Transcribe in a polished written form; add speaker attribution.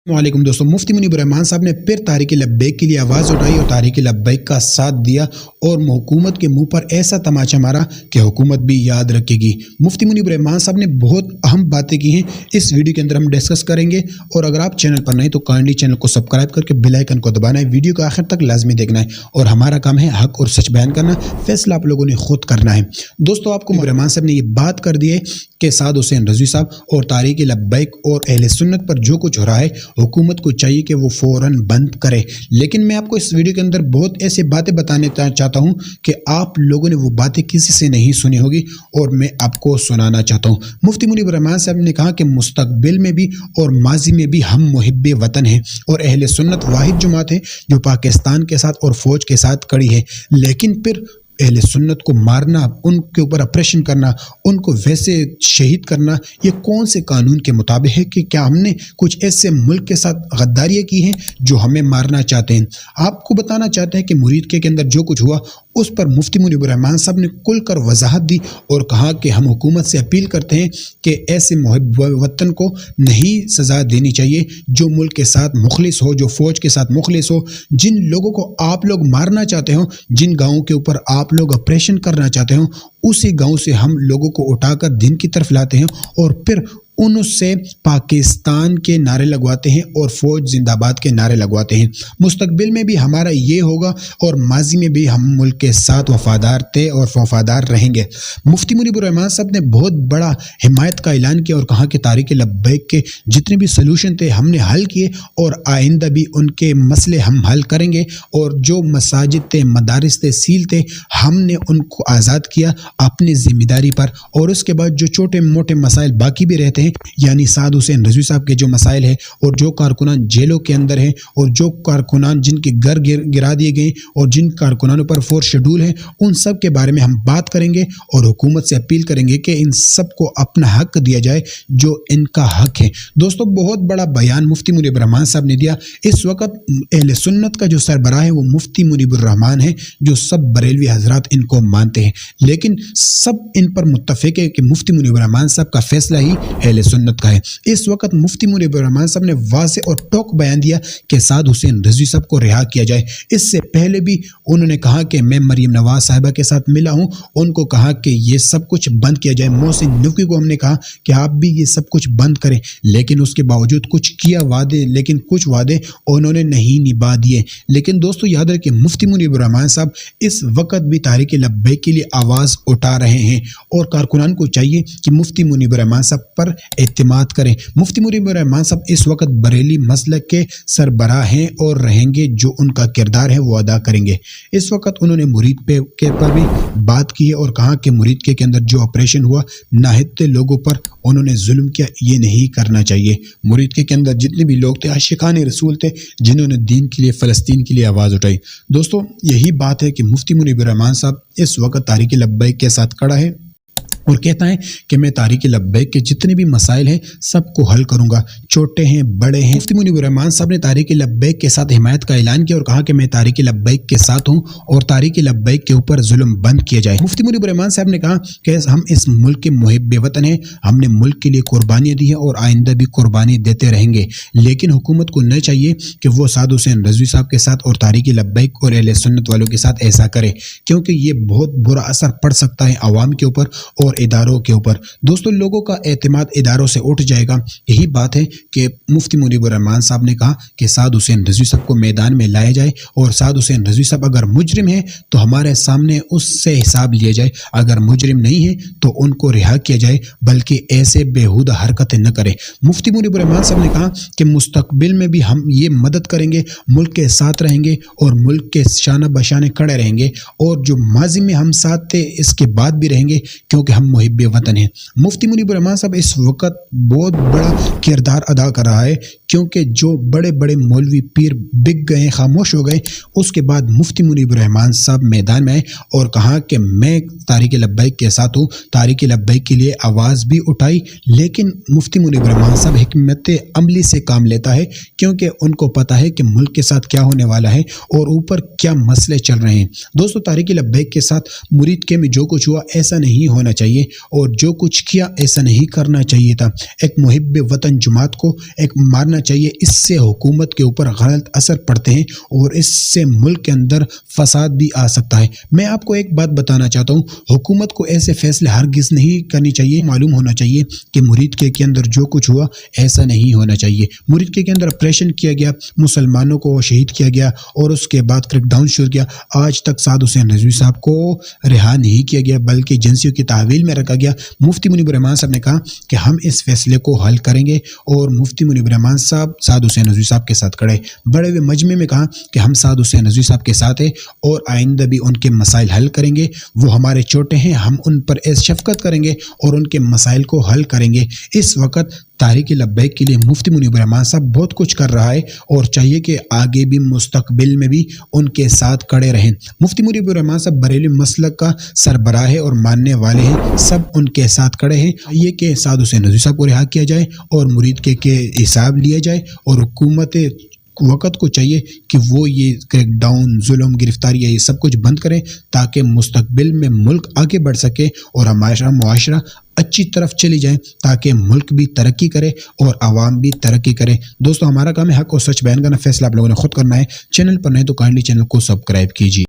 Speaker 1: वालेकुम दोस्तों, मुफ्ती मुनीब रहमान साहब ने फिर तारीक लब्बैक के लिए आवाज़ उठाई और तारीक लब्बैक का साथ दिया और हुकूमत के मुंह पर ऐसा तमाचा मारा कि हुकूमत भी याद रखेगी। मुफ्ती मुनीब रहमान साहब ने बहुत अहम बातें की हैं, इस वीडियो के अंदर हम डिस्कस करेंगे। और अगर आप चैनल पर नहीं तो काइंडली चैनल को सब्सक्राइब करके बेल आइकन को दबाना है, वीडियो को आखिर तक लाजमी देखना है और हमारा काम है हक और सच बयान करना, फैसला आप लोगों ने खुद करना है। दोस्तों, आपको रहमान साहब ने ये बात कर दी है कि साद हुसैन रज़वी साहब और तारीक लब्बैक और अहले सुन्नत पर जो कुछ हो रहा है हुकूमत को चाहिए कि वो फ़ौरन बंद करे। लेकिन मैं आपको इस वीडियो के अंदर बहुत ऐसी बातें बताने चाहता हूँ कि आप लोगों ने वो बातें किसी से नहीं सुनी होगी और मैं आपको सुनाना चाहता हूँ। मुफ्ती मुनीब रहमान साहब ने कहा कि मुस्तकबिल में भी और माजी में भी हम मुहिब्बे वतन हैं और अहले सुन्नत वाहिद जमात है जो पाकिस्तान के साथ और फ़ौज के साथ खड़ी है। लेकिन फिर अहले सुन्नत को मारना, उनके ऊपर ऑपरेशन करना, उनको वैसे शहीद करना, ये कौन से कानून के मुताबिक है? कि क्या हमने कुछ ऐसे मुल्क के साथ गद्दारियाँ की हैं जो हमें मारना चाहते हैं? आपको बताना चाहते हैं कि मुरीद के अंदर जो कुछ हुआ उस पर मुफ्ती मुनीब रहमान साहब ने खुल कर वजाहत दी और कहा कि हम हुकूमत से अपील करते हैं कि ऐसे मुहिब्बे वतन को नहीं सज़ा देनी चाहिए जो मुल्क के साथ मुखलिस हो, जो फ़ौज के साथ मुखलिस हो। जिन लोगों को आप लोग मारना चाहते हो, जिन गाँवों के ऊपर आप लोग ऑपरेशन करना चाहते हो, उसी गांव से हम लोगों को उठाकर दिन की तरफ लाते हैं और फिर उनसे पाकिस्तान के नारे लगवाते हैं और फ़ौज जिंदाबाद के नारे लगवाते हैं। मुस्तकबिल में भी हमारा ये होगा और माजी में भी हम मुल्क के साथ वफादार थे और वफादार रहेंगे। मुफ्ती मुनीब रहमान साहब ने बहुत बड़ा हिमायत का ऐलान किया और कहा कि तारीक लब्बैक के जितने भी सलूशन थे हमने हल किए और आइंदा भी उनके मसले हम हल करेंगे। और जो मसाजिद थे, मदारिस थे, सील थे, हमने उनको आज़ाद किया अपनी ज़िम्मेदारी पर। और उसके बाद जो छोटे मोटे मसाइल बाकी भी रहते हैं, यानी साद हुसैन रज़वी साहब के जो मसाइल है और जो कारकुनान जेलों के अंदर हैं और जो कारकुनान जिनके घर गिरा दिए गए और जिन कारकुनानों पर फोर्स शेड्यूल है, उन सब के बारे में हम बात करेंगे और हुकूमत से अपील करेंगे कि इन सब को अपना हक दिया जाए जो इनका हक है। दोस्तों, बहुत बड़ा बयान मुफ्ती मुनीब रहमान साहब ने दिया। इस वक्त अहले सुन्नत का जो सरबराह है वो मुफ्ती मुनीब रहमान है, जो सब बरेलवी हजरात इनको मानते हैं, लेकिन सब इन पर मुत्तफिक है कि मुफ्ती मुनीब रहमान साहब का फैसला ही अहले सुन्नत का है। इस वक्त मुफ्ती मुनीब रहमान साहब ने वाज़े और टोक बयान दिया कि साद हुसैन रज़वी साहब को रिहा किया जाए। इससे पहले भी उन्होंने कहा कि मैं मरीम नवाज साहिबा के साथ मिला हूं, उनको कहा कि ये सब कुछ बंद किया जाए। मोहसिन नकवी को हमने कहा कि आप भी ये सब कुछ बंद करें, लेकिन उसके बावजूद कुछ किया वादे, लेकिन कुछ वादे उन्होंने नहीं निभा दिए। लेकिन दोस्तों, याद रखें मुफ्ती मुनीब रहमान साहब इस वक्त भी तारीक लब्बैक के लिए आवाज़ उठा रहे हैं और कारकुनान को चाहिए कि मुफ्ती मुनीब रहमान साहब पर एतमाद करें। मुफ्ती मुनीब रहमान साहब इस वक्त बरेली मसलक के सरबराह हैं और रहेंगे, जो उनका किरदार है वो अदा करेंगे। इस वक्त उन्होंने मुरीद के पर भी बात की है और कहा कि मुरीद के अंदर जो ऑपरेशन हुआ, नाहिद लोगों पर उन्होंने जुल्म किया, ये नहीं करना चाहिए। मुरीद के अंदर जितने भी लोग थे, आशिकाने रसूल थे, जिन्होंने दीन के लिए, फ़लस्तीन के लिए आवाज़ उठाई। दोस्तों, यही बात है कि मुफ्ती मुनीब रहमान साहब इस वक्त तारीक लब्बैक के साथ खड़ा है और कहता है कि मैं तारीक लब्बैक के जितने भी मसाइल हैं सबको हल करूंगा, छोटे हैं बड़े हैं। मुफ्ती मुनीब रहमान साहब ने तारीक लब्बैक के साथ हिमायत का ऐलान किया और कहा कि मैं तारीक लब्बैक के साथ हूं और तारीक लब्बैक के ऊपर जुल्म बंद किया जाए। मुफ्ती मुनीब रहमान साहब ने कहा कि हम इस मुल्क के मुहिब्बे वतन हैं, हमने मुल्क के लिए कुर्बानियाँ दी हैं और आइंदा भी कुर्बानी देते रहेंगे। लेकिन हुकूमत को न चाहिए कि वो साद हुसैन रज़वी साहब के साथ और तारीक लब्बैक और अहले सुन्नत वालों के साथ ऐसा करे, क्योंकि ये बहुत बुरा असर पड़ सकता है आवाम के ऊपर और इदारों के ऊपर। दोस्तों, लोगों का एतमाद इदारों से उठ जाएगा। यही बात है कि मुफ्ती मुनीब रहमान साहब ने कहा कि साद हुसैन रज़वी साहब को मैदान में लाया जाए और साद हुसैन रज़वी साहब अगर मुजरिम है तो हमारे सामने उससे हिसाब लिया जाए, अगर मुजरिम नहीं है तो उनको रिहा किया जाए, बल्कि ऐसे बेहुदा हरकतें न करें। मुफ्ती मुनीब रहमान साहब ने कहा कि मुस्तकबिल में भी हम ये मदद करेंगे, मुल्क के साथ रहेंगे और मुल्क के शाना बशाने खड़े रहेंगे और जो माजी में हम साथ थे इसके बाद भी रहेंगे, क्योंकि हम मुहिब्बे वतन है। मुफ्ती मुनीब रहमान साहब इस वक्त बहुत बड़ा किरदार अदा कर रहा है, क्योंकि जो बड़े बड़े मौलवी पीर बिक गए, खामोश हो गए, उसके बाद मुफ्ती मुनीब रहमान साहब मैदान में आए और कहा कि मैं तारीक लब्बैक के साथ हूँ, तारीक लब्बैक के लिए आवाज़ भी उठाई। लेकिन मुफ्ती मुनीब रहमान साहब हिकमत अमली से काम लेता है, क्योंकि उनको पता है कि मुल्क के साथ क्या होने वाला है और ऊपर क्या मसले चल रहे हैं। दोस्तों, तारीक लब्बैक के साथ मुरीद के में जो कुछ हुआ ऐसा नहीं होना चाहिए। چاہیے اور جو کچھ کیا ایسا نہیں کرنا چاہیے تھا۔ ایک محب وطن جماعت کو ایک مارنا چاہیے، اس سے حکومت کے اوپر غلط اثر پڑتے ہیں اور اس سے ملک کے اندر فساد بھی آ سکتا ہے۔ میں آپ کو ایک بات بتانا چاہتا ہوں، حکومت کو ایسے فیصلے ہرگز نہیں کرنی چاہیے۔ معلوم ہونا چاہیے کہ مرید کے اندر جو کچھ ہوا ایسا نہیں ہونا چاہیے۔ مرید کے اندر آپریشن کیا گیا، مسلمانوں کو شہید کیا گیا اور اس کے بعد کریک ڈاؤن شروع کیا۔ آج تک سعد حسین رضوی صاحب کو رہا نہیں کیا گیا بلکہ ایجنسیوں کی تحویل میں رکھا گیا۔ مفتی منیب الرحمان صاحب نے کہا کہ ہم اس فیصلے کو حل کریں گے اور مفتی منیب الرحمان صاحب سعد حسین رضوی صاحب کے ساتھ کھڑے۔ بڑے ہوئے مجمع میں کہا کہ ہم سعد حسین رضوی صاحب کے ساتھ ہیں اور آئندہ بھی ان کے مسائل حل کریں گے۔ وہ ہمارے چھوٹے ہیں، ہم ان پر شفقت کریں گے اور ان کے مسائل کو حل کریں گے۔ اس وقت تحریک لبیک کے لیے مفتی منیب الرحمان صاحب بہت کچھ کر رہا ہے اور چاہیے کہ آگے بھی مستقبل میں بھی ان کے ساتھ کھڑے رہیں۔ مفتی منیب الرحمان صاحب بریلوی مسلک کا سربراہ ہے اور ماننے والے ہیں، سب ان کے ساتھ کھڑے ہیں۔ یہ کہ سعد حسین رضوی صاحب کو رہا کیا جائے اور مرید کے حساب لیا جائے اور حکومت وقت کو چاہیے کہ وہ یہ کریک ڈاؤن، ظلم، گرفتاری یہ سب کچھ بند کریں تاکہ مستقبل میں ملک آگے بڑھ سکے اور ہمارا معاشرہ اچھی طرف چلی جائیں تاکہ ملک بھی ترقی کرے اور عوام بھی ترقی کرے۔ دوستو ہمارا کام ہے حق اور سچ بیان کرنا، فیصلہ آپ لوگوں نے خود کرنا ہے۔ چینل پر نہیں تو کائنڈلی چینل کو سبسکرائب کیجیے۔